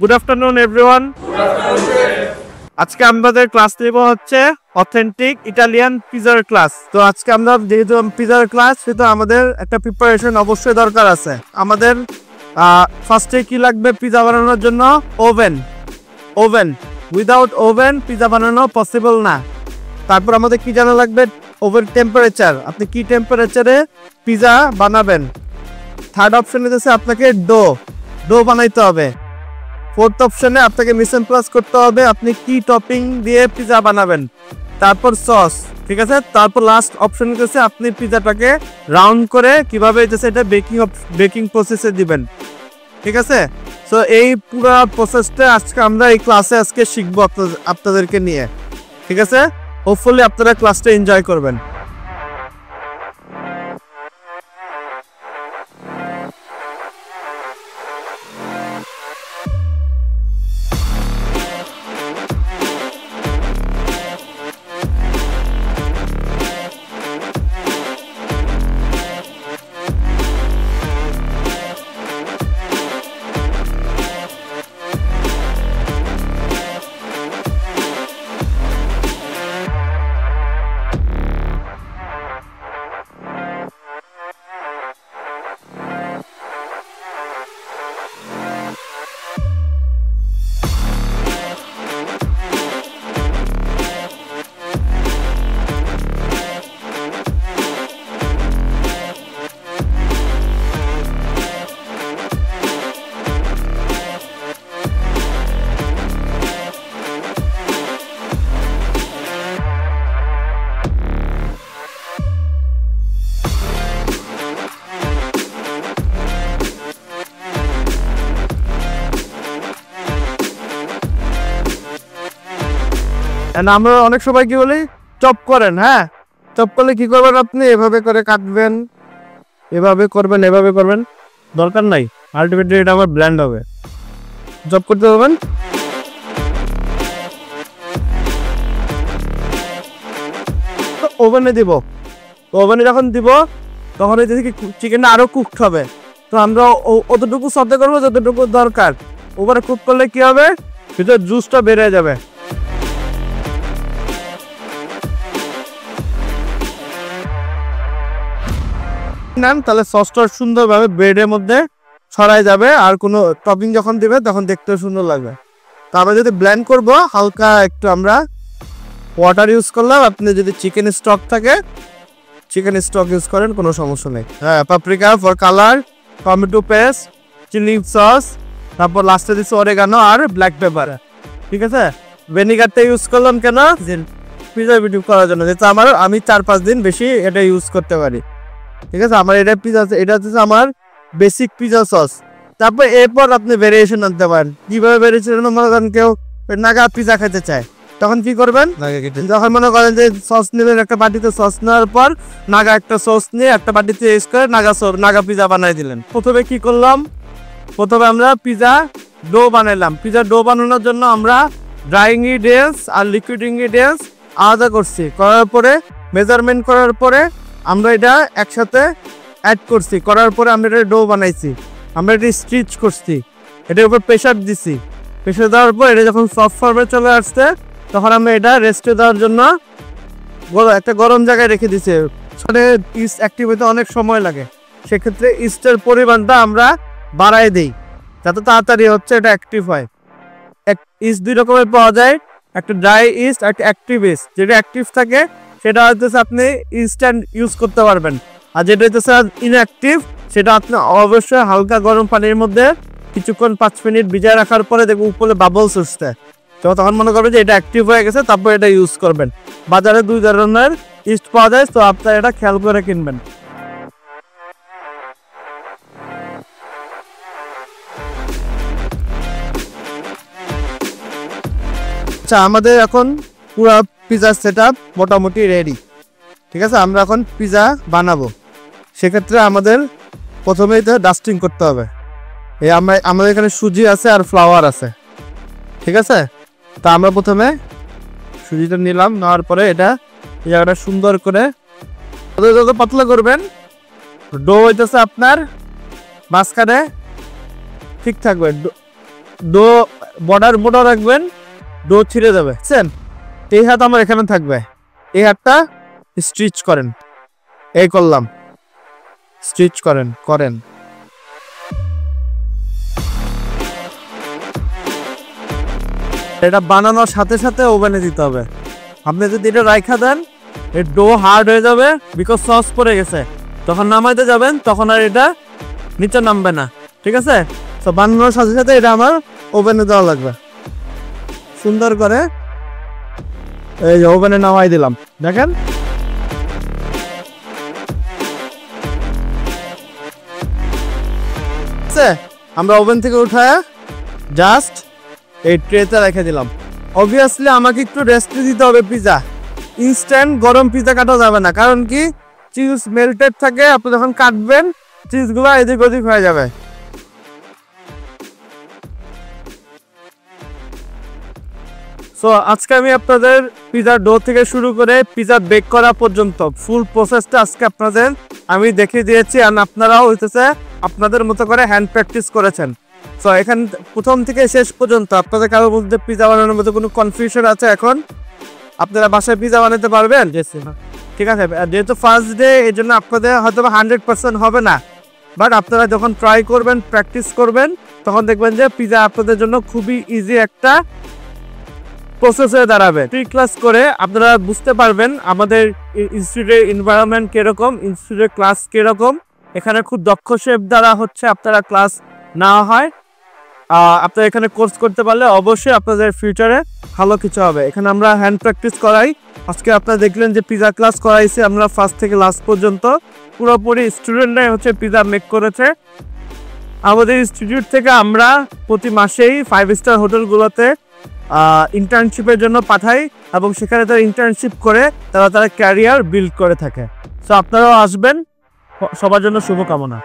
Good afternoon everyone. আজকে আমাদের class নেব হচ্ছে অথেন্টিক ইটালিয়ান পিজার ক্লাস। তো আজকে আমরা যেহেতু পিজার ক্লাস, সেহেতু আমাদের একটা প্রিপারেশন অবশ্যই দরকার আছে। আমাদের ফার্স্টে কি লাগবে পিজা বানানোর জন্য? ওভেন। উইদাউট ওভেন পিজা বানানো পসিবল না। তারপর আমাদের কি জানা লাগবে? ওভেন টেম্পারেচার, আপনি কি টেম্পারেচারে পিজা বানাবেন। থার্ড অপশন হচ্ছে আপনাকে ডো বানাইতে হবে। ফোর্থ অপশনে আপনাকে মিক্স প্লাস করতে হবে আপনি কি টপিং দিয়ে পিজা বানাবেন। তারপর সস, ঠিক আছে। তারপর লাস্ট অপশন হচ্ছে আপনি পিজাটাকে রাউন্ড করে কিভাবে এটা বেকিং প্রসেসে দিবেন, ঠিক আছে। সো এই পুরো প্রসেসটা আজকে আমরা এই ক্লাসে শিখবো আপনাদেরকে নিয়ে, ঠিক আছে। হোপফুলি আপনারা ক্লাসটা এনজয় করবেন। আমরা অনেক সময় কি বলি, চপ করেন। হ্যাঁ, চপ করলে কি করবেন? আপনি এভাবে করে কাটবেন, এভাবে করবেন, দরকার নাই। আলটিমেটলি এটা আমার ব্ল্যান্ড হবে। চপ করতে পারবেন। ওভেনে দিব। ওভেনে যখন দিব তখন চিকেনটা আরো কুকড হবে। তো আমরা অতটুকু শ্রদ্ধা করবো যতটুকু দরকার। ওভারে কুক করলে কি হবে? ভিতরে জুসটা বেড়ে যাবে। তাহলে সসটা সুন্দরভাবে ব্রেডের মধ্যে ছড়াই যাবে, আর কোনো টপিং যখন দিবে তখন দেখতে সুন্দর লাগবে। তারপরে যদি ব্লেন্ড করব, হালকা একটু আমরা ওয়াটার ইউজ করলাম। আপনি যদি চিকেন স্টক থাকে, চিকেন স্টক ইউজ করেন, কোনো সমস্যা নেই। হ্যাঁ, paprika for colour, tomato paste, chilli sauce, তারপর লাস্টে দিচ্ছি অরেগানো আর ব্ল্যাক পেপার, ঠিক আছে। ভিনেগারটা ইউজ করলাম কেন? প্রিজারভেটিভ করার জন্য, যেহেতু আমি 4-5 দিন বেশি এটা ইউজ করতে পারি, ঠিক আছে। আমার এটা পিজা, এটা হচ্ছে আমার বেসিক পিজা সস। তারপর এরপর আপনি ভেরিয়েশন আনতে পারেন। কিভাবে ভেরিয়েশন? মনে করেন কেউ নাগা পিজা খেতে চায়, তখন কি করবেন? যখন মনে করেন যে সস নিলেন, একটা বাটিতে সস নেওয়ার পর নাগা একটা সস নিয়ে একটা বাটিতে ইউজ করে নাগা পিজা বানাই দিলেন। প্রথমে কি করলাম? প্রথমে আমরা পিজা ডো বানাইলাম। পিজা ডো বানানোর জন্য আমরা ড্রাই ইনগ্রিডিয়েন্টস আর লিকুইড ইনগ্রিডিয়েন্টস আলাদা করছি। করার পরে মেজারমেন্ট করার পরে আমরা এটা একসাথে অ্যাড করছি। করার পরে আমরা এটা ডো বানাইছি। আমরা এটা স্টিচ করছি, এটার উপর প্রেশার দিছি। প্রেশার দেওয়ার পর এটা যখন সফট ফর্মে চলে আসছে, তখন আমরা এটা রেস্টে দেওয়ার জন্য একটা গরম জায়গায় রেখে দিছি। ইস্ট অ্যাক্টিভ হতে অনেক সময় লাগে, সেক্ষেত্রে ইস্টের পরিমাণটা আমরা বাড়াই দিই যাতে তাড়াতাড়ি হচ্ছে এটা অ্যাক্টিভ হয়। ইস্ট 2 রকমের পাওয়া যায়, একটা ড্রাই ইস্ট, একটা অ্যাক্টিভ ইস্ট। যেটা অ্যাক্টিভ থাকে সেটা হচ্ছে আপনি ইনস্ট্যান্ট ইউজ করতে পারবেন, আর যেটা হচ্ছে ইনঅ্যাক্টিভ সেটা আপনি অবশ্যই হালকা গরম পানির মধ্যে কিছুক্ষণ 5 মিনিট ভিজায় রাখার পরে দেখবেন উপরে বাবলস উঠছে। তো তখন মনে করবেন যে এটা অ্যাক্টিভ হয়ে গেছে, তারপর এটা ইউজ করবেন। বাজারে 2 ধরনের ইস্ট পাওয়া যায়, তো আপনারা এটা খেয়াল করে কিনবেন। আচ্ছা, আমাদের এখন পুরো পিজার সেটআপ মোটামুটি রেডি, ঠিক আছে। আমরা এখন পিজা বানাবো। সেক্ষেত্রে আমাদের প্রথমেই তো ডাস্টিং করতে হবে। আমাদের এখানে সুজি আছে আর ফ্লাওয়ার আছে, ঠিক আছে। তা আমরা প্রথমে সুজিটা নিলাম, নেওয়ার পরে এটা এই জায়গাটা সুন্দর করে যত পাতলা করবেন, ডো হইতেছে আপনার মাঝখানে ঠিক থাকবে। ডো বর্ডার রাখবেন, ডো ছিঁড়ে যাবে, বুঝছেন? এই হাত আমার এখানে থাকবে, এই হাতটা স্টিচ করেন, এই করলাম, স্টিচ করেন। এটা বানানোর সাথে সাথে ওভেনে দিতে হবে। আপনি যদি এটা রাইখা দেন, এর ডো হার্ড হয়ে যাবে, বিকজ সস পড়ে গেছে। তখন নামাইতে যাবেন, তখন আর এটা নিচে নামবে না, ঠিক আছে? তো বানানোর সাথে সাথে এটা আমার ওভেনে দেওয়া লাগবে। সুন্দর করে এই যে ওভেনে নামাই দিলাম, দেখেন। আমরা ওভেন থেকে উঠায় জাস্ট এই ট্রেতে রেখে দিলাম। অবভিয়াসলি আমাকে একটু রেস্ট দিতে হবে। পিজা ইনস্ট্যান্ট গরম পিজা কাটা যাবে না, কারণ কি চিজ মেল্টেড থাকে, আপনি যখন কাটবেন চিজগুলো এদিক ওদিক হয়ে যাবে। সো আজকে আমি আপনাদের পিজার ডো থেকে শুরু করে পিজা বেক করা পর্যন্ত ফুল প্রসেসটা আজকে আপনাদের আমি দেখিয়ে দিয়েছি। আর আপনারাও হইতেছে আপনাদের মতো করে হ্যান্ড প্র্যাকটিস করেছেন। সো এখান প্রথম থেকে শেষ পর্যন্ত আপনাদের কারোর মধ্যে পিজা বানানোর মতো কোনো কনফিউশন আছে? এখন আপনারা বাসায় পিজা বানাতে পারবেন? ঠিক আছে, যেহেতু ফার্স্ট ডে এই জন্য আপনাদের হয়তো 100% হবে না, বাট আপনারা যখন ট্রাই করবেন, প্র্যাকটিস করবেন, তখন দেখবেন যে পিজা আপনাদের জন্য খুবই ইজি একটা প্রসেস হয়ে দাঁড়াবে। প্রি ক্লাস করে আপনারা বুঝতে পারবেন আমাদের ইনস্টিটিউটের এনভায়রনমেন্ট কিরকম, ইনস্টিটিউটের ক্লাস কিরকম। এখানে খুব দক্ষ শেফ দ্বারা হচ্ছে আপনারা ক্লাস নেওয়া হয়। আপনারা এখানে কোর্স করতে পারলে অবশ্যই আপনাদের ফিউচারে ভালো কিছু হবে। এখানে আমরা হ্যান্ড প্র্যাকটিস করাই। আজকে আপনারা দেখলেন যে পিজা ক্লাস করাইছি আমরা ফার্স্ট থেকে লাস্ট পর্যন্ত, পুরোপুরি স্টুডেন্টরাই হচ্ছে পিজা মেক করেছে। আমাদের ইনস্টিটিউট থেকে আমরা প্রতি মাসেই 5 স্টার হোটেলগুলোতে ইন্টার্নশিপের জন্য পাঠাই, এবং সেখানে তারা ইন্টার্নশিপ করে তারা ক্যারিয়ার বিল্ড করে থাকে। সো আপনারাও আসবেন, সবার জন্য শুভকামনা।